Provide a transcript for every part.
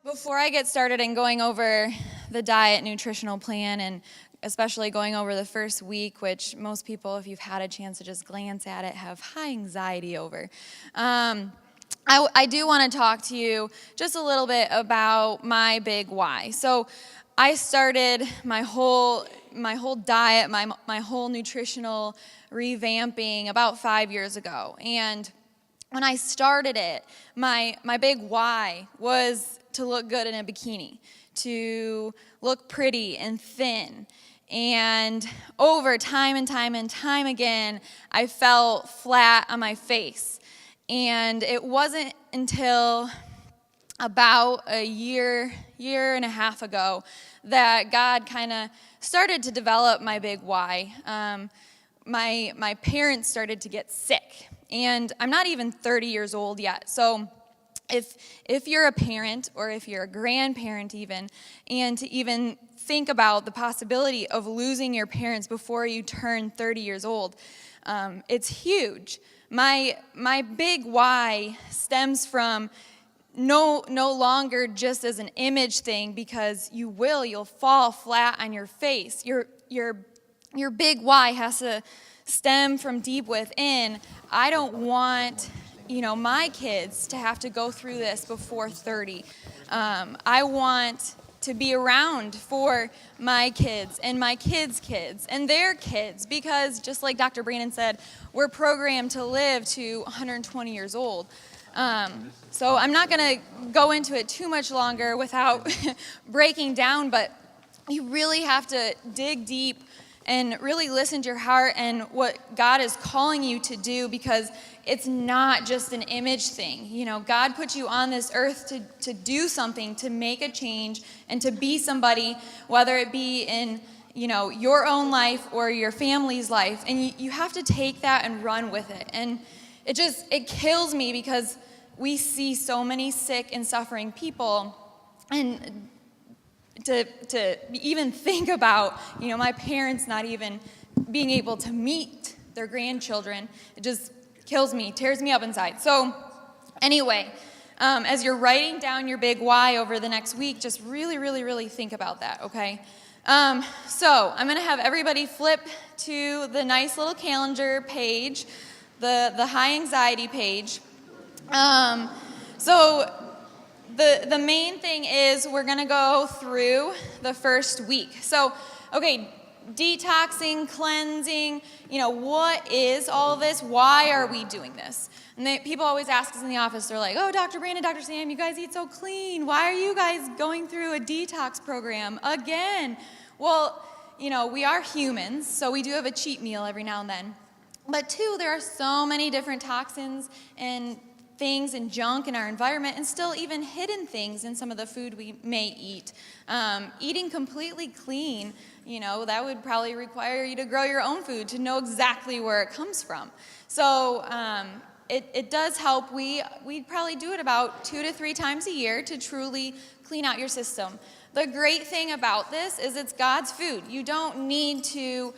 Before I get started in going over the diet nutritional plan and especially going over the first week, which most people, if you've had a chance to just glance at it, have high anxiety over. I do want to talk to you just a little bit about my big why. So I started my whole diet, my whole nutritional revamping about 5 years ago. And when I started it, my big why was to look good in a bikini, to look pretty and thin. And over time and time again, I fell flat on my face. And it wasn't until about a year and a half ago that God kind of started to develop my big why. My parents started to get sick. And I'm not even 30 years old yet. So if you're a parent or if you're a grandparent even, and to even think about the possibility of losing your parents before you turn 30 years old, it's huge. My big why stems from no longer just as an image thing, because you'll fall flat on your face. Your big why has to stem from deep within. I don't want my kids to have to go through this before 30. I want to be around for my kids and my kids' kids and their kids, because just like Dr. Brandon said, we're programmed to live to 120 years old. So I'm not going to go into it too much longer without breaking down, but you really have to dig deep and really listen to your heart and what God is calling you to do, because it's not just an image thing. God put you on this earth to do something, to make a change, and to be somebody, whether it be in your own life or your family's life. And you have to take that and run with it. And it kills me, because we see so many sick and suffering people, and to even think about, my parents not even being able to meet their grandchildren, it just kills me, tears me up inside. So anyway, as you're writing down your big why over the next week, just really, really, really think about that, okay? So I'm going to have everybody flip to the nice little calendar page, the high anxiety page. So the main thing is we're going to go through the first week. So, okay, detoxing, cleansing, what is all of this? Why are we doing this? And people always ask us in the office, they're like, oh, Dr. Brandon, Dr. Sam, you guys eat so clean. Why are you guys going through a detox program again? Well, we are humans, so we do have a cheat meal every now and then. But two, there are so many different toxins and things and junk in our environment, and still even hidden things in some of the food we may eat. Eating completely clean, that would probably require you to grow your own food to know exactly where it comes from. So it does help. We'd probably do it about 2 to 3 times a year to truly clean out your system. The great thing about this is it's God's food. You don't need to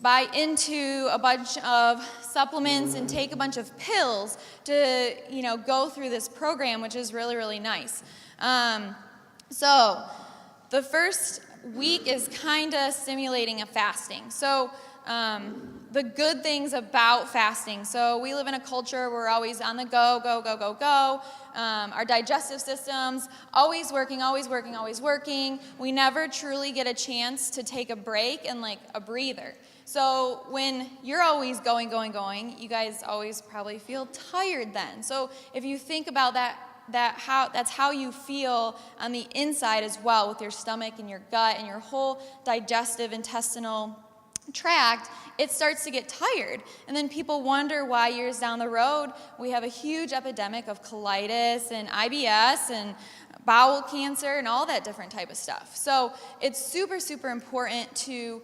buy into a bunch of supplements and take a bunch of pills to, go through this program, which is really, really nice. So the first week is kind of simulating a fasting. So the good things about fasting. So we live in a culture where we're always on the go. Our digestive system's always working. We never truly get a chance to take a break and like a breather. So when you're always going, you guys always probably feel tired then. So if you think about that's how you feel on the inside as well, with your stomach and your gut and your whole digestive intestinal tract, it starts to get tired. And then people wonder why years down the road we have a huge epidemic of colitis and IBS and bowel cancer and all that different type of stuff. So it's super, super important to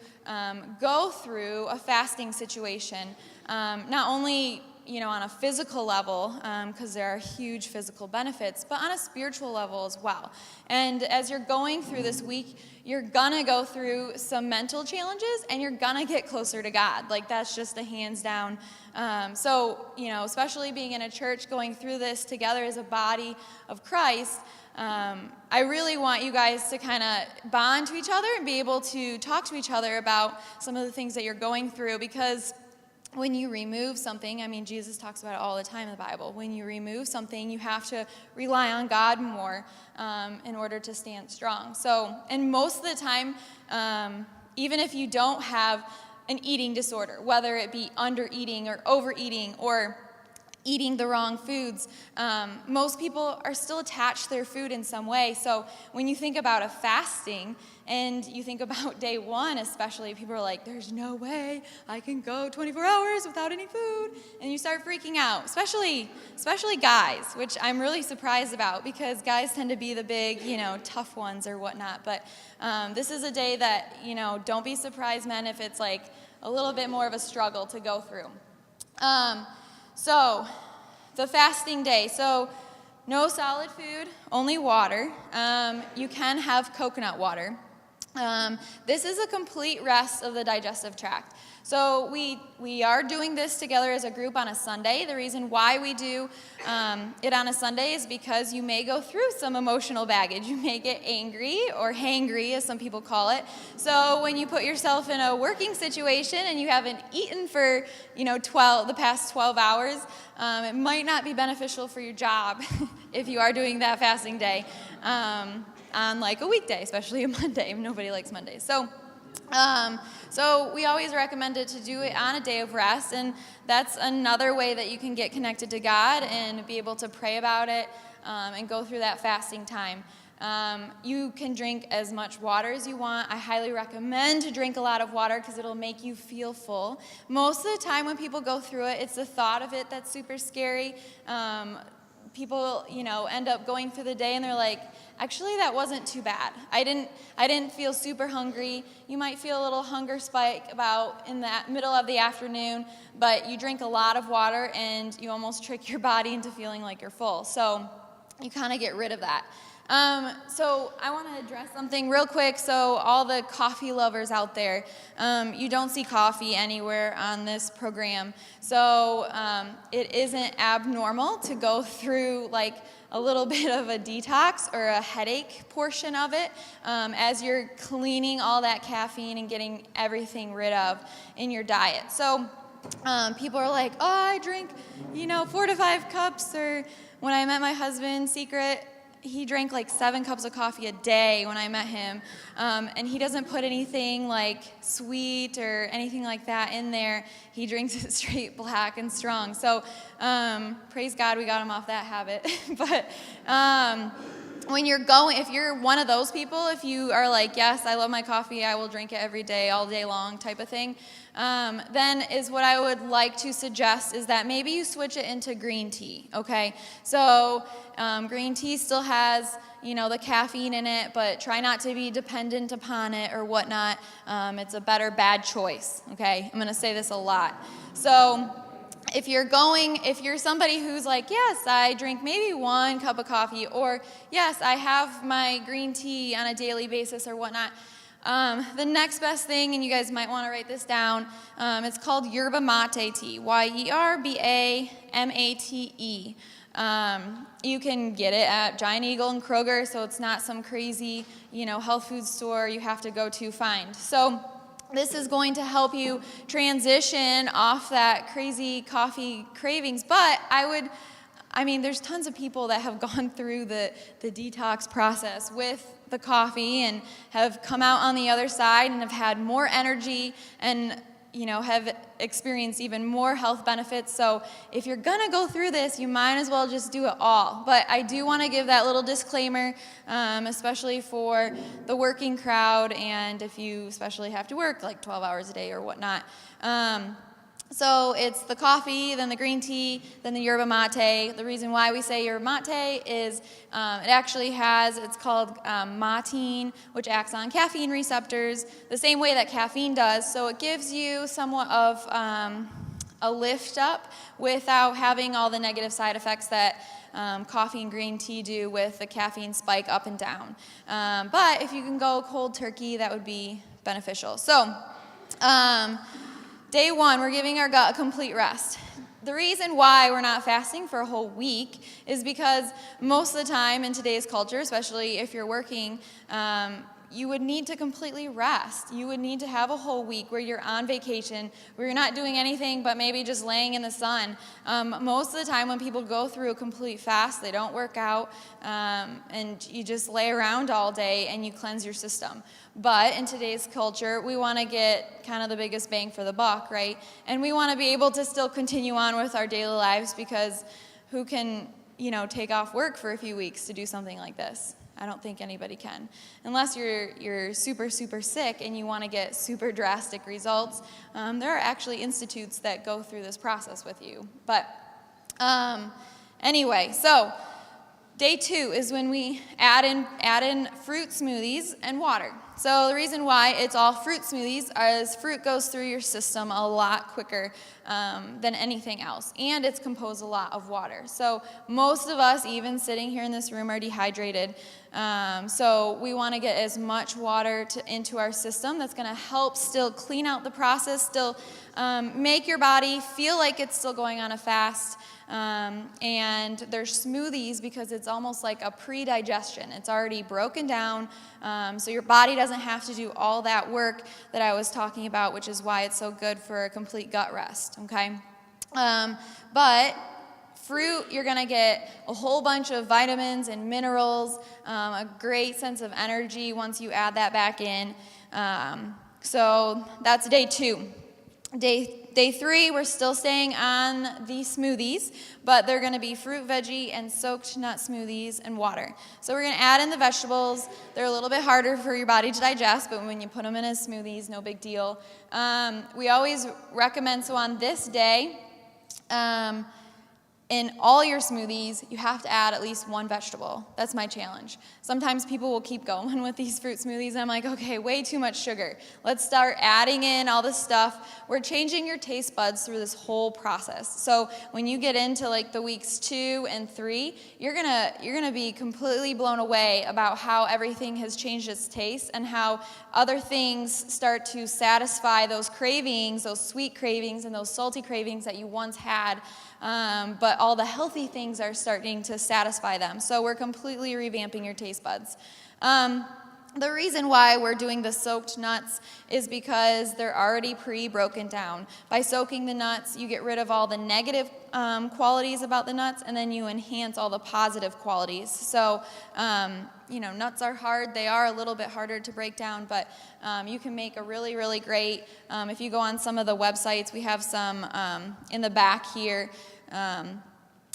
go through a fasting situation, not only on a physical level, because there are huge physical benefits, but on a spiritual level as well. And as you're going through this week, you're gonna go through some mental challenges, and you're gonna get closer to God. Like, that's just a hands down. So, especially being in a church, going through this together as a body of Christ, I really want you guys to kind of bond to each other and be able to talk to each other about some of the things that you're going through, because when you remove something, I mean, Jesus talks about it all the time in the Bible. When you remove something, you have to rely on God more in order to stand strong. So, and most of the time, even if you don't have an eating disorder, whether it be under-eating or overeating or eating the wrong foods, most people are still attached to their food in some way. So when you think about a fasting and you think about day one especially, people are like, there's no way I can go 24 hours without any food. And you start freaking out, especially guys, which I'm really surprised about, because guys tend to be the big, tough ones or whatnot. But this is a day that, don't be surprised, men, if it's like a little bit more of a struggle to go through. So, the fasting day. So, no solid food, only water. You can have coconut water. This is a complete rest of the digestive tract. So we are doing this together as a group on a Sunday. The reason why we do it on a Sunday is because you may go through some emotional baggage. You may get angry or hangry, as some people call it. So when you put yourself in a working situation and you haven't eaten for the past 12 hours, it might not be beneficial for your job if you are doing that fasting day on like a weekday, especially a Monday. Nobody likes Mondays. So we always recommend it to do it on a day of rest, and that's another way that you can get connected to God and be able to pray about it and go through that fasting time. You can drink as much water as you want. I highly recommend to drink a lot of water because it'll make you feel full. Most of the time when people go through it, it's the thought of it that's super scary. People, end up going through the day and they're like, actually, that wasn't too bad. I didn't feel super hungry. You might feel a little hunger spike about in the middle of the afternoon, but you drink a lot of water and you almost trick your body into feeling like you're full. So you kind of get rid of that. So I want to address something real quick. So all the coffee lovers out there, you don't see coffee anywhere on this program. So it isn't abnormal to go through like a little bit of a detox or a headache portion of it as you're cleaning all that caffeine and getting everything rid of in your diet. So people are like, oh, I drink, 4 to 5 cups. Or when I met my husband, secret, he drank like 7 cups of coffee a day when I met him, and he doesn't put anything like sweet or anything like that in there. He drinks it straight black and strong. So praise God we got him off that habit. But if you're one of those people, if you are like, yes, I love my coffee, I will drink it every day, all day long type of thing, then is what I would like to suggest is that maybe you switch it into green tea, okay? So green tea still has, the caffeine in it, but try not to be dependent upon it or whatnot. It's a better bad choice, okay? I'm going to say this a lot. So if you're somebody who's like, yes, I drink maybe 1 cup of coffee, or yes, I have my green tea on a daily basis or whatnot, the next best thing, and you guys might want to write this down, it's called yerba mate tea, YERBAMATE. You can get it at Giant Eagle and Kroger, so it's not some crazy, health food store you have to go to find. So this is going to help you transition off that crazy coffee cravings, but there's tons of people that have gone through the detox process with the coffee and have come out on the other side and have had more energy and have experienced even more health benefits. So if you're going to go through this, you might as well just do it all. But I do want to give that little disclaimer, especially for the working crowd, and if you especially have to work like 12 hours a day or whatnot. So it's the coffee, then the green tea, then the yerba mate. The reason why we say yerba mate is it's called matine, which acts on caffeine receptors the same way that caffeine does. So it gives you somewhat of a lift up without having all the negative side effects that coffee and green tea do with the caffeine spike up and down. But if you can go cold turkey, that would be beneficial. So Day 1, we're giving our gut a complete rest. The reason why we're not fasting for a whole week is because most of the time in today's culture, especially if you're working, you would need to completely rest. You would need to have a whole week where you're on vacation, where you're not doing anything but maybe just laying in the sun. Most of the time when people go through a complete fast, they don't work out, and you just lay around all day and you cleanse your system. But in today's culture, we want to get kind of the biggest bang for the buck, right? And we want to be able to still continue on with our daily lives, because who can, take off work for a few weeks to do something like this? I don't think anybody can. Unless you're super, super sick and you want to get super drastic results. There are actually institutes that go through this process with you. But anyway, so day 2 is when we add in fruit smoothies and water. So the reason why it's all fruit smoothies is fruit goes through your system a lot quicker than anything else, and it's composed a lot of water. So most of us, even sitting here in this room, are dehydrated. So we want to get as much water into our system. That's going to help still clean out the process, still make your body feel like it's still going on a fast. And they're smoothies because it's almost like a pre-digestion. It's already broken down, so your body doesn't have to do all that work that I was talking about, which is why it's so good for a complete gut rest, okay? But fruit, you're going to get a whole bunch of vitamins and minerals, a great sense of energy once you add that back in. So that's day 2. Day 3, we're still staying on the smoothies, but they're going to be fruit, veggie, and soaked nut smoothies and water. So we're going to add in the vegetables. They're a little bit harder for your body to digest, but when you put them in as smoothies, no big deal. We always recommend, so on this day, in all your smoothies, you have to add at least 1 vegetable. That's my challenge. Sometimes people will keep going with these fruit smoothies, and I'm like, okay, way too much sugar. Let's start adding in all this stuff. We're changing your taste buds through this whole process. So when you get into like the weeks 2 and 3, you're gonna be completely blown away about how everything has changed its taste and how other things start to satisfy those cravings, those sweet cravings and those salty cravings that you once had. But all the healthy things are starting to satisfy them. So we're completely revamping your taste buds. The reason why we're doing the soaked nuts is because they're already pre-broken down. By soaking the nuts, you get rid of all the negative qualities about the nuts, and then you enhance all the positive qualities. So, nuts are hard. They are a little bit harder to break down, but you can make a really, really great, if you go on some of the websites, we have some in the back here.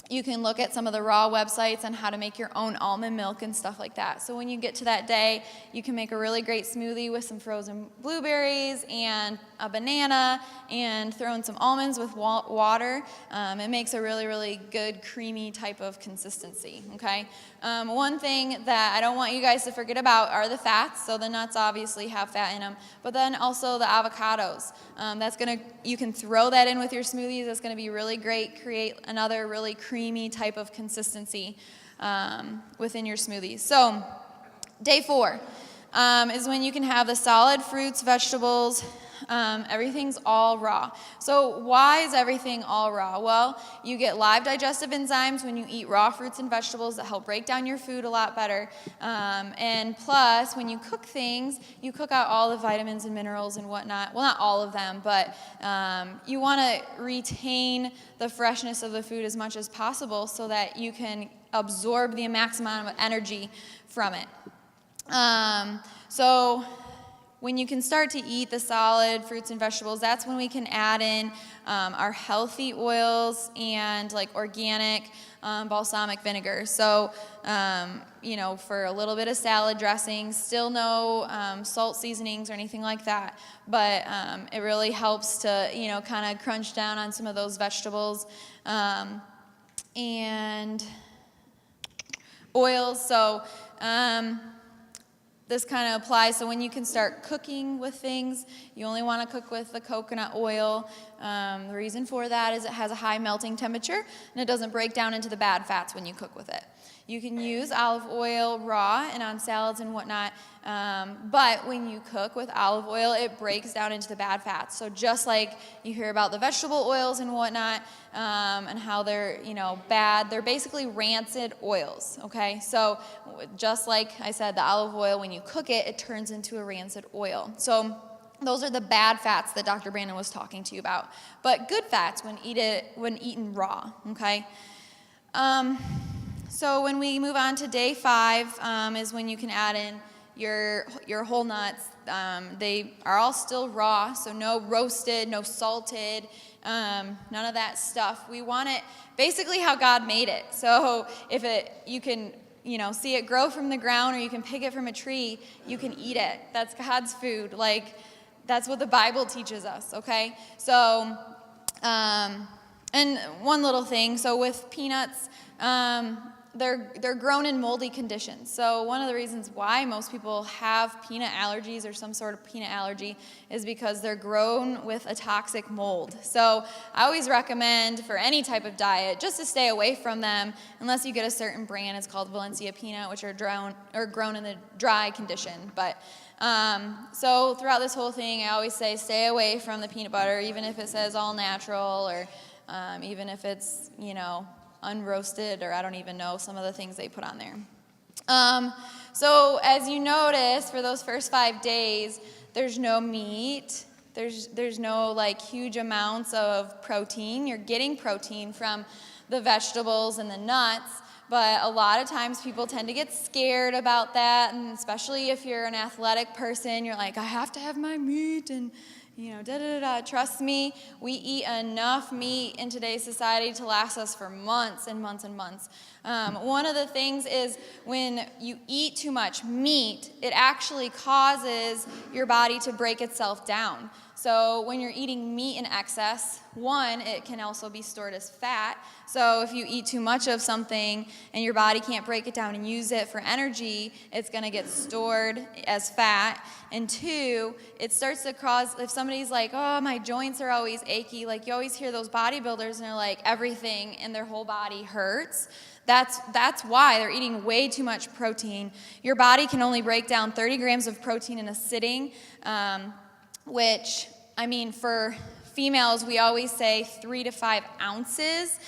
You can look at some of the raw websites on how to make your own almond milk and stuff like that. So when you get to that day, you can make a really great smoothie with some frozen blueberries and a banana and throw in some almonds with water. It makes a really, really good creamy type of consistency, okay? One thing that I don't want you guys to forget about are the fats. So the nuts obviously have fat in them, but then also the avocados. You can throw that in with your smoothies. That's going to be really great, create another really creamy type of consistency within your smoothies. So day 4 is when you can have the solid fruits, vegetables, everything's all raw. So why is everything all raw? Well, you get live digestive enzymes when you eat raw fruits and vegetables that help break down your food a lot better. And plus, when you cook things, you cook out all the vitamins and minerals and whatnot. Well, not all of them, but you want to retain the freshness of the food as much as possible so that you can absorb the maximum amount of energy from it. So when you can start to eat the solid fruits and vegetables, that's when we can add in our healthy oils and like organic balsamic vinegar. So, for a little bit of salad dressing, still no salt seasonings or anything like that. But it really helps to, kind of crunch down on some of those vegetables. And oils. So, this kind of applies, so when you can start cooking with things, you only want to cook with the coconut oil. The reason for that is it has a high melting temperature, and it doesn't break down into the bad fats when you cook with it. You can use olive oil raw and on salads and whatnot, but when you cook with olive oil, it breaks down into the bad fats. So just like you hear about the vegetable oils and whatnot, and how they're, bad, they're basically rancid oils, okay? So just like I said, the olive oil, when you cook it, it turns into a rancid oil. So those are the bad fats that Dr. Brandon was talking to you about. But good fats when eaten raw, okay? So when we move on to day 5 is when you can add in your whole nuts. They are all still raw, so no roasted, no salted, none of that stuff. We want it basically how God made it. So if you can see it grow from the ground, or you can pick it from a tree, you can eat it. That's God's food. That's what the Bible teaches us, okay? So, and one little thing, so with peanuts, they're grown in moldy conditions. So one of the reasons why most people have peanut allergies or some sort of peanut allergy is because they're grown with a toxic mold. So I always recommend for any type of diet just to stay away from them unless you get a certain brand. It's called Valencia peanut, which are grown in the dry condition. But so throughout this whole thing, I always say stay away from the peanut butter, even if it says all natural, or even if it's, unroasted, or I don't even know some of the things they put on there. So as you notice, for those first 5 days, there's no meat. There's no huge amounts of protein. You're getting protein from the vegetables and the nuts, but a lot of times people tend to get scared about that, and especially if you're an athletic person, you're like, I have to have my meat, and Trust me, we eat enough meat in today's society to last us for months and months and months. One of the things is when you eat too much meat, it actually causes your body to break itself down. So when you're eating meat in excess, one, it can also be stored as fat. So if you eat too much of something and your body can't break it down and use it for energy, it's going to get stored as fat. And two, it starts to cause, if somebody's like, oh, my joints are always achy, you always hear those bodybuilders and they're like, everything in their whole body hurts. That's why they're eating way too much protein. Your body can only break down 30 grams of protein in a sitting, which, for females, we always say 3 to 5 ounces.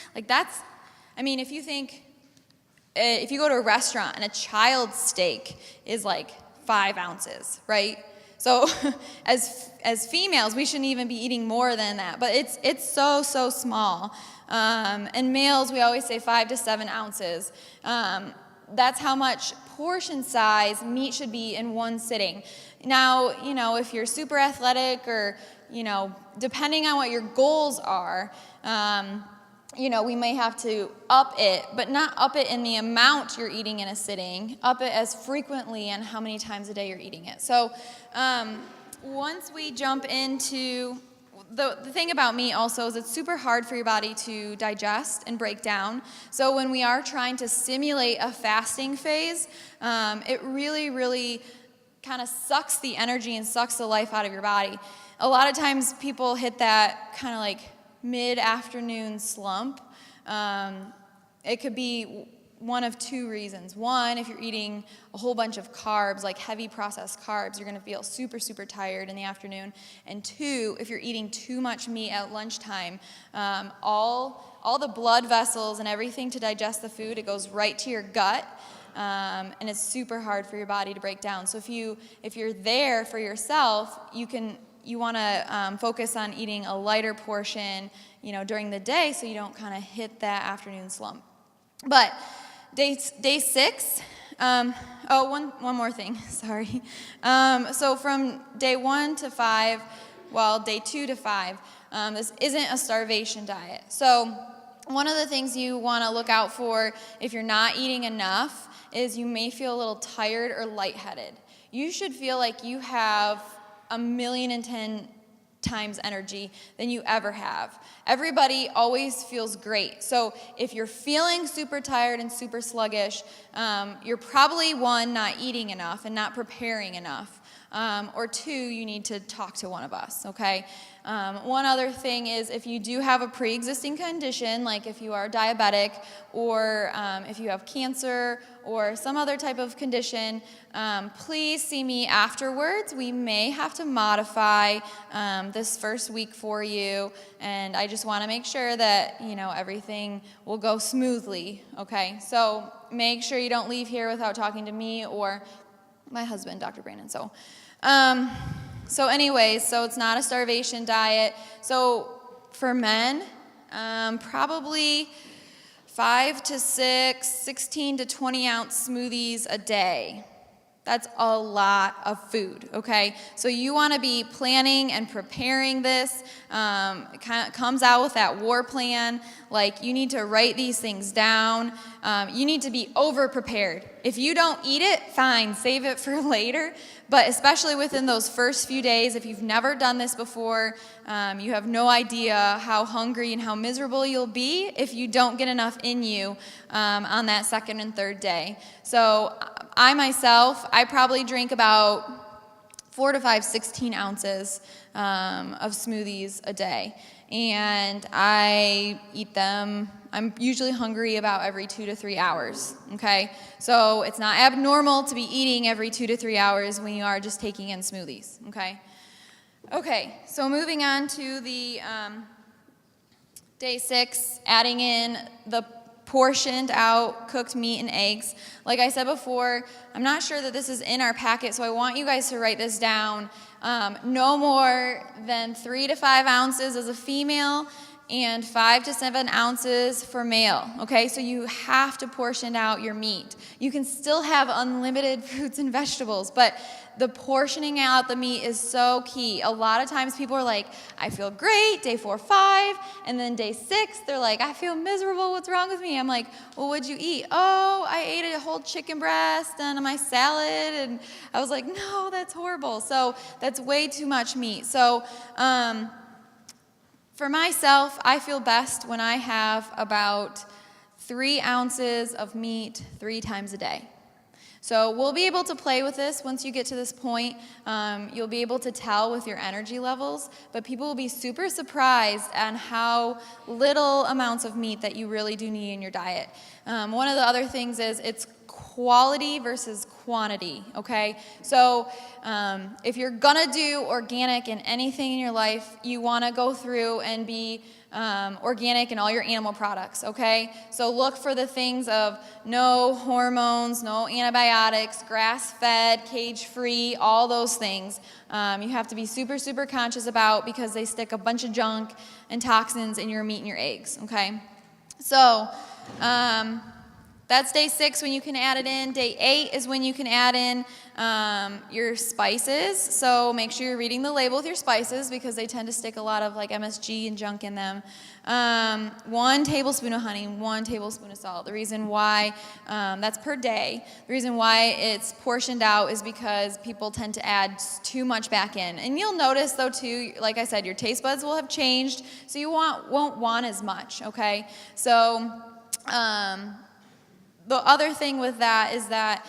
If you go to a restaurant and a child's steak is 5 ounces, right? So as females, we shouldn't even be eating more than that. But it's so small. And males, we always say 5 to 7 ounces. That's how much portion size meat should be in one sitting. Now, if you're super athletic or, depending on what your goals are, we may have to up it, but not up it in the amount you're eating in a sitting, up it as frequently and how many times a day you're eating it. So once we jump into the thing about meat also is it's super hard for your body to digest and break down. So when we are trying to simulate a fasting phase, it really, really kind of sucks the energy and sucks the life out of your body. A lot of times people hit that kind of mid-afternoon slump. It could be one of 2 reasons. One, if you're eating a whole bunch of carbs, heavy processed carbs, you're going to feel super, super tired in the afternoon. And 2, if you're eating too much meat at lunchtime, all the blood vessels and everything to digest the food, it goes right to your gut. And it's super hard for your body to break down. So if you're there for yourself, you want to focus on eating a lighter portion, during the day, so you don't kind of hit that afternoon slump. But day 6. One more thing. Sorry. So from day 1 to 5, day 2 to 5, this isn't a starvation diet. So one of the things you want to look out for if you're not eating enough is you may feel a little tired or lightheaded. You should feel like you have 1,010,000 times energy than you ever have. Everybody always feels great. So if you're feeling super tired and super sluggish, you're probably, one, not eating enough and not preparing enough. or 2, you need to talk to one of us, okay? One other thing is if you do have a pre-existing condition, like if you are diabetic or if you have cancer or some other type of condition, please see me afterwards. We may have to modify this first week for you, and I just want to make sure that, everything will go smoothly, okay? So make sure you don't leave here without talking to me or my husband, Dr. Brandon. So anyways, so it's not a starvation diet. So for men, probably 5 to 6, 16 to 20 ounce smoothies a day. That's a lot of food, okay? So you want to be planning and preparing this. It kind of comes out with that war plan. Like, you need to write these things down. You need to be over-prepared. If you don't eat it, fine, save it for later. But especially within those first few days, if you've never done this before, you have no idea how hungry and how miserable you'll be if you don't get enough in you on that second and third day. So I myself, I probably drink about 4 to 5, 16 ounces of smoothies a day. And I eat them, I'm usually hungry about every 2 to 3 hours, okay? So it's not abnormal to be eating every 2 to 3 hours when you are just taking in smoothies, okay? Okay, so moving on to the day 6, adding in the portioned out cooked meat and eggs. Like I said before, I'm not sure that this is in our packet, so I want you guys to write this down. No more than 3 to 5 ounces as a female and 5 to 7 ounces for male, okay? So you have to portion out your meat. You can still have unlimited fruits and vegetables, but the portioning out the meat is so key. A lot of times people are like, I feel great, day 4, 5, and then day 6, they're like, I feel miserable, what's wrong with me? I'm like, well, what'd you eat? Oh, I ate a whole chicken breast and my salad, and I was like, no, that's horrible. So that's way too much meat. So, for myself, I feel best when I have about 3 ounces of meat 3 times a day. So we'll be able to play with this once you get to this point. You'll be able to tell with your energy levels, but people will be super surprised on how little amounts of meat that you really do need in your diet. One of the other things is it's quality versus quantity, okay? So if you're gonna do organic in anything in your life, you wanna go through and be organic in all your animal products, okay? So look for the things of no hormones, no antibiotics, grass-fed, cage-free, all those things. You have to be super, super conscious about because they stick a bunch of junk and toxins in your meat and your eggs, okay? So, that's day 6 when you can add it in. Day 8 is when you can add in your spices. So make sure you're reading the label with your spices because they tend to stick a lot of like MSG and junk in them. 1 tablespoon of honey, 1 tablespoon of salt. The reason why, that's per day. The reason why it's portioned out is because people tend to add too much back in. And you'll notice though too, like I said, your taste buds will have changed, so you won't want as much, okay? So, the other thing with that is that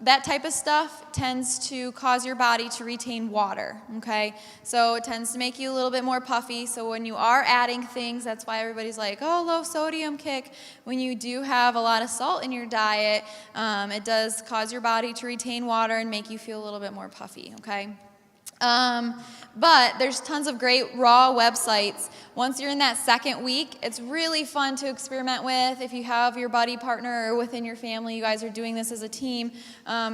that type of stuff tends to cause your body to retain water, okay? So it tends to make you a little bit more puffy. So when you are adding things, that's why everybody's like, oh, low sodium kick. When you do have a lot of salt in your diet, it does cause your body to retain water and make you feel a little bit more puffy, okay? But there's tons of great raw websites. Once you're in that second week, it's really fun to experiment with. If you have your buddy partner or within your family, you guys are doing this as a team,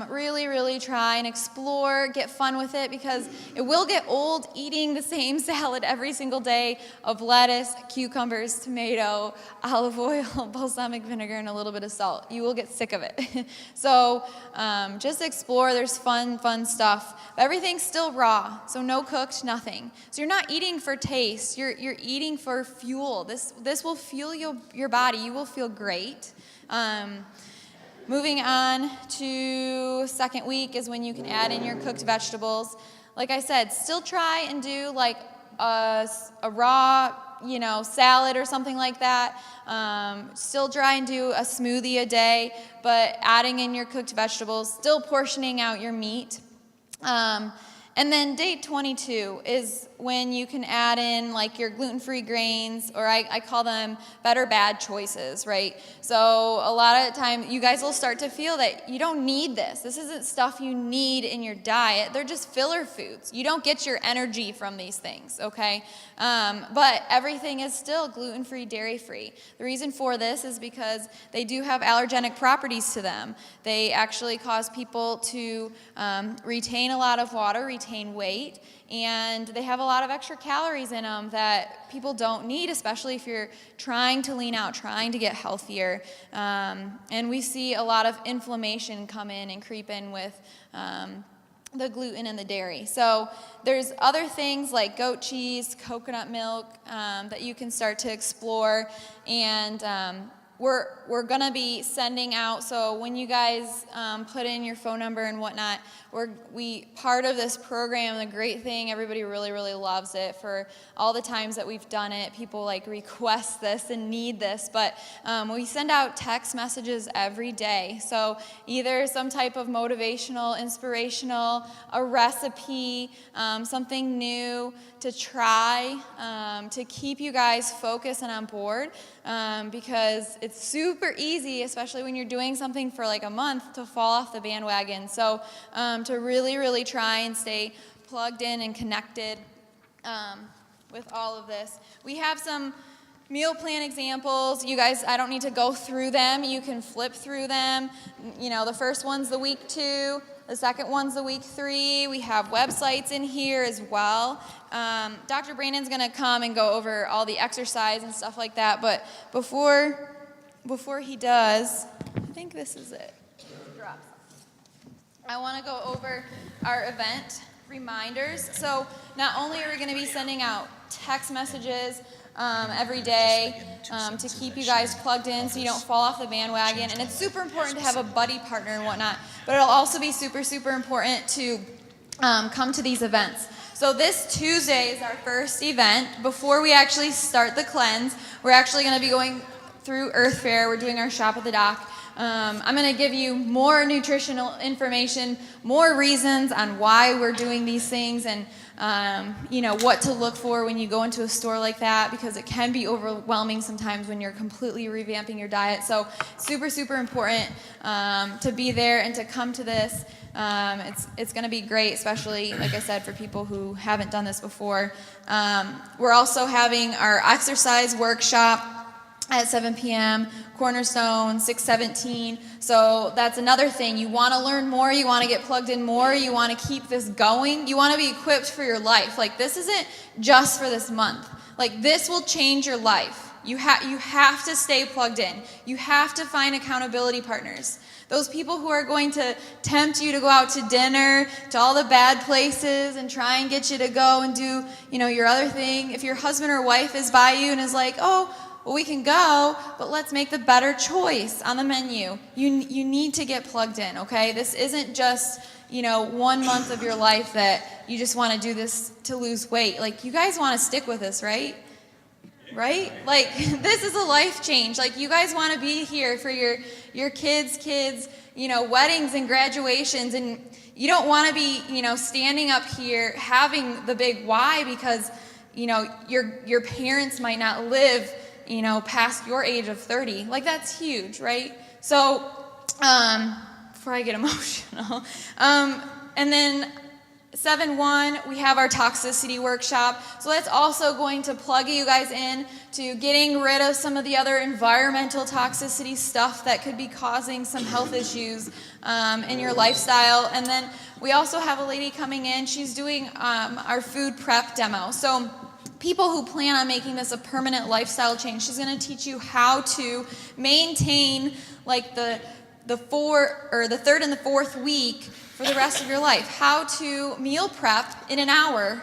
really, really try and explore, get fun with it because it will get old eating the same salad every single day of lettuce, cucumbers, tomato, olive oil, balsamic vinegar, and a little bit of salt. You will get sick of it. So just explore. There's fun stuff. But everything's still raw, so no cooked, nothing. So you're not eating for taste. You're eating for fuel. This will fuel your body. You will feel great. Moving on to second week is when you can add in your cooked vegetables. Like I said, still try and do like a raw, salad or something like that. Still try and do a smoothie a day, but adding in your cooked vegetables, still portioning out your meat. And then day 22 is when you can add in like your gluten-free grains, or I call them better bad choices, right? So a lot of the time you guys will start to feel that you don't need this. This isn't stuff you need in your diet. They're just filler foods. You don't get your energy from these things, okay? But everything is still gluten-free, dairy-free. The reason for this is because they do have allergenic properties to them. They actually cause people to retain a lot of water, retain weight, and they have a lot of extra calories in them that people don't need, especially if you're trying to lean out, trying to get healthier. And we see a lot of inflammation come in and creep in with the gluten and the dairy. So there's other things like goat cheese, coconut milk that you can start to explore. And we're going to be sending out, so when you guys put in your phone number and whatnot, part of this program, the great thing, everybody really, really loves it. For all the times that we've done it, people like request this and need this, but we send out text messages every day. So either some type of motivational, inspirational, a recipe, something new to try, to keep you guys focused and on board, because it's super easy, especially when you're doing something for like a month, to fall off the bandwagon. So to really, really try and stay plugged in and connected with all of this. We have some meal plan examples. You guys, I don't need to go through them. You can flip through them. You know, the first one's the week 2. The second one's the week 3. We have websites in here as well. Dr. Brandon's going to come and go over all the exercise and stuff like that. But before he does, I think this is it. Drops. I want to go over our event reminders. So not only are we going to be sending out text messages every day to keep you guys plugged in so you don't fall off the bandwagon. And it's super important to have a buddy partner and whatnot. But it'll also be super, super important to come to these events. So this Tuesday is our first event. Before we actually start the cleanse, we're actually going to be going through Earth Fair. We're doing our shop at the dock. I'm going to give you more nutritional information, more reasons on why we're doing these things, and what to look for when you go into a store like that, because it can be overwhelming sometimes when you're completely revamping your diet. So super, super important to be there and to come to this. It's going to be great, especially, like I said, for people who haven't done this before. We're also having our exercise workshop at 7 p.m., Cornerstone, 6:17. So that's another thing. You want to learn more. You want to get plugged in more. You want to keep this going. You want to be equipped for your life. Like, this isn't just for this month. Like, this will change your life. You have to stay plugged in. You have to find accountability partners. Those people who are going to tempt you to go out to dinner, to all the bad places, and try and get you to go and do, your other thing. If your husband or wife is by you and is like, oh, well, we can go, but let's make the better choice on the menu. You need to get plugged in, okay? This isn't just, 1 month of your life that you just want to do this to lose weight. Like, you guys want to stick with this, right? Right? Like, this is a life change. Like, you guys want to be here for your kids, weddings and graduations, and you don't want to be, standing up here having the big why because, your parents might not live past your age of 30. Like, that's huge, right? So, before I get emotional, and then 7-1, we have our toxicity workshop. So that's also going to plug you guys in to getting rid of some of the other environmental toxicity stuff that could be causing some health issues in your lifestyle. And then we also have a lady coming in. She's doing our food prep demo. So people who plan on making this a permanent lifestyle change, she's going to teach you how to maintain like the third and the fourth week for the rest of your life. How to meal prep in an hour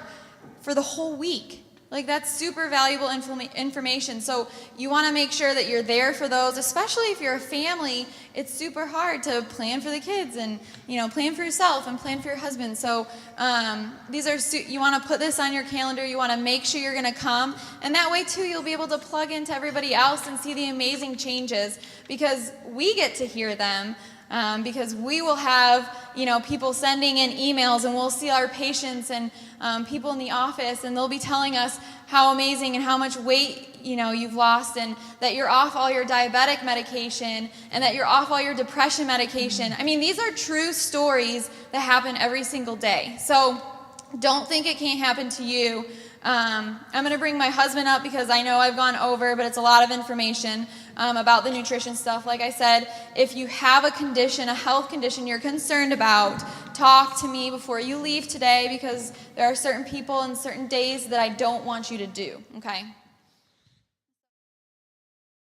for the whole week. Like, that's super valuable information. So you want to make sure that you're there for those, especially if you're a family. It's super hard to plan for the kids and, plan for yourself and plan for your husband. So you want to put this on your calendar. You want to make sure you're going to come. And that way, too, you'll be able to plug into everybody else and see the amazing changes, because we get to hear them. because we will have, people sending in emails, and we'll see our patients and people in the office, and they'll be telling us how amazing and how much weight you've lost, and that you're off all your diabetic medication, and that you're off all your depression medication. I mean, these are true stories that happen every single day. So don't think it can't happen to you. I'm going to bring my husband up because I know I've gone over, but it's a lot of information about the nutrition stuff. Like I said, if you have a condition, a health condition you're concerned about, talk to me before you leave today, because there are certain people and certain days that I don't want you to do, okay?